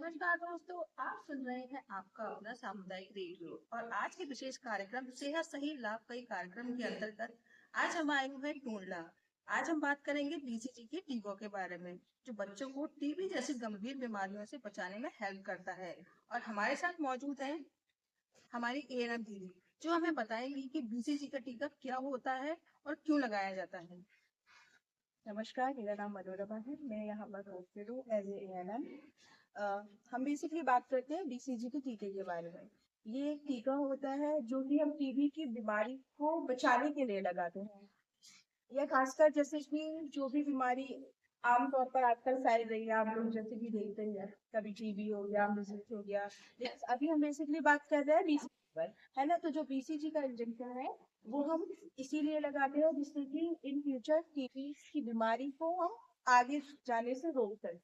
नमस्कार दोस्तों, आप सुन रहे हैं आपका अपना सामुदायिक रेडियो और आज के विशेष कार्यक्रम सेहत सही लाभकारी कार्यक्रम के अंतर्गत आज हम आए हुए हैं टूंडला। आज हम बात करेंगे बीसीजी के टीकों के बारे में जो बच्चों को टीबी जैसी गंभीर बीमारियों से बचाने में हेल्प करता है। और हमारे साथ मौजूद है हमारी एएनएम दीदी जो हमें बताएंगी कि बीसीजी का टीका क्या होता है और क्यों लगाया जाता है। नमस्कार, मेरा नाम मनोरमा है। मैं यहाँ पर वर्क हूँ एज ए एएनएम। हम बेसिकली बात करते हैं बीसीजी के टीके के बारे में। ये एक टीका होता है जो कि हम टीबी की बीमारी को बचाने के लिए लगाते हैं। यह खासकर जैसे कि जो भी बीमारी आमतौर पर आजकल फैल रही है, आप लोग जैसे कि देखते हैं, कभी टीबी हो गया, मिजल्स हो गया। अभी हम बेसिकली बात कर रहे हैं बीसीजी पर, है ना। तो जो बीसीजी का इंजेक्शन है वो हम इसीलिए लगाते हैं जिससे कि इन फ्यूचर टीबी की बीमारी को हम आगे जाने से रोक सकें।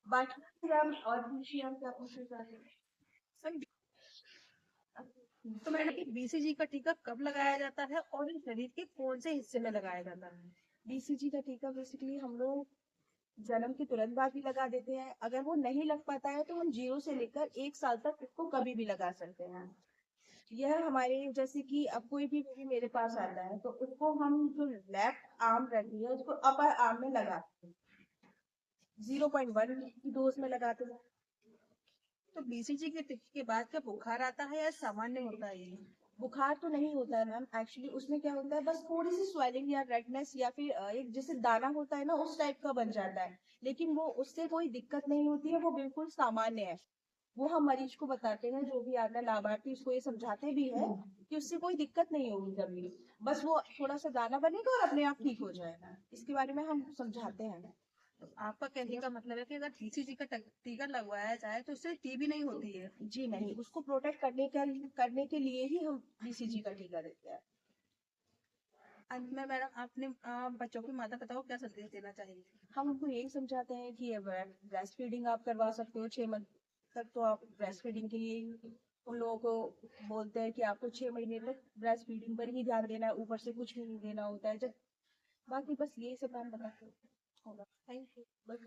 बाकी हम और भी हम क्या पूछना चाहते हैं? तो मैडम बीसीजी का टीका कब लगाया जाता है और इस शरीर के कौन से हिस्से में लगाया जाता है। बीसीजी का टीका बेसिकली हम लोग जन्म के तुरंत बाद भी लगा देते हैं। अगर वो नहीं लग पाता है तो हम 0 से लेकर 1 साल तक इसको कभी भी लगा सकते हैं। यह हमारे जैसे कि अब कोई भी बेबी मेरे पास आता है तो उसको हम जो लेफ्ट आर्म रहती है उसको अपर आर्म में लगाते हैं, 0.1 की डोज में लगाते हैं। तो बीसीजी के टीके के बाद क्या बुखार आता है या सामान्य होता है ये। बुखार तो नहीं होता है मैम। एक्चुअली उसमें क्या होता है, बस थोड़ी सी स्वेलिंग या रेडनेस या फिर एक जैसे दाना होता है ना, उस टाइप का बन जाता है। लेकिन वो उससे कोई दिक्कत नहीं होती है, वो बिल्कुल सामान्य है। वो हम मरीज को बताते हैं, जो भी आता है लाभार्थी उसको ये समझाते भी है कि उससे कोई दिक्कत नहीं होगी कभी। बस वो थोड़ा सा दाना बनेगा और अपने आप ठीक हो जाएगा। इसके बारे में हम समझाते हैं। तो आपका कहने का मतलब है कि अगर बीसीजी का टीका लगवाया जाए तो उससे टीबी नहीं होती है। जी नहीं, उसको प्रोटेक्ट करने के लिए ही हम बीसीजी का टीका देते हैं। अंत में मैडम आपने बच्चों की माता पिता को क्या संदेश देना चाहिए। हम उनको यही समझाते हैं कि ब्रेस्ट फीडिंग आप करवा सकते हो 6 मंथ तक। तो आप ब्रेस्ट फीडिंग के लिए उन लोगों को बोलते हैं कि आपको 6 महीने तक ब्रेस्ट फीडिंग पर ही ध्यान देना है, ऊपर से कुछ भी नहीं देना होता है। जब बाकी बस यही सब हम बताते होगा। Thank you. बस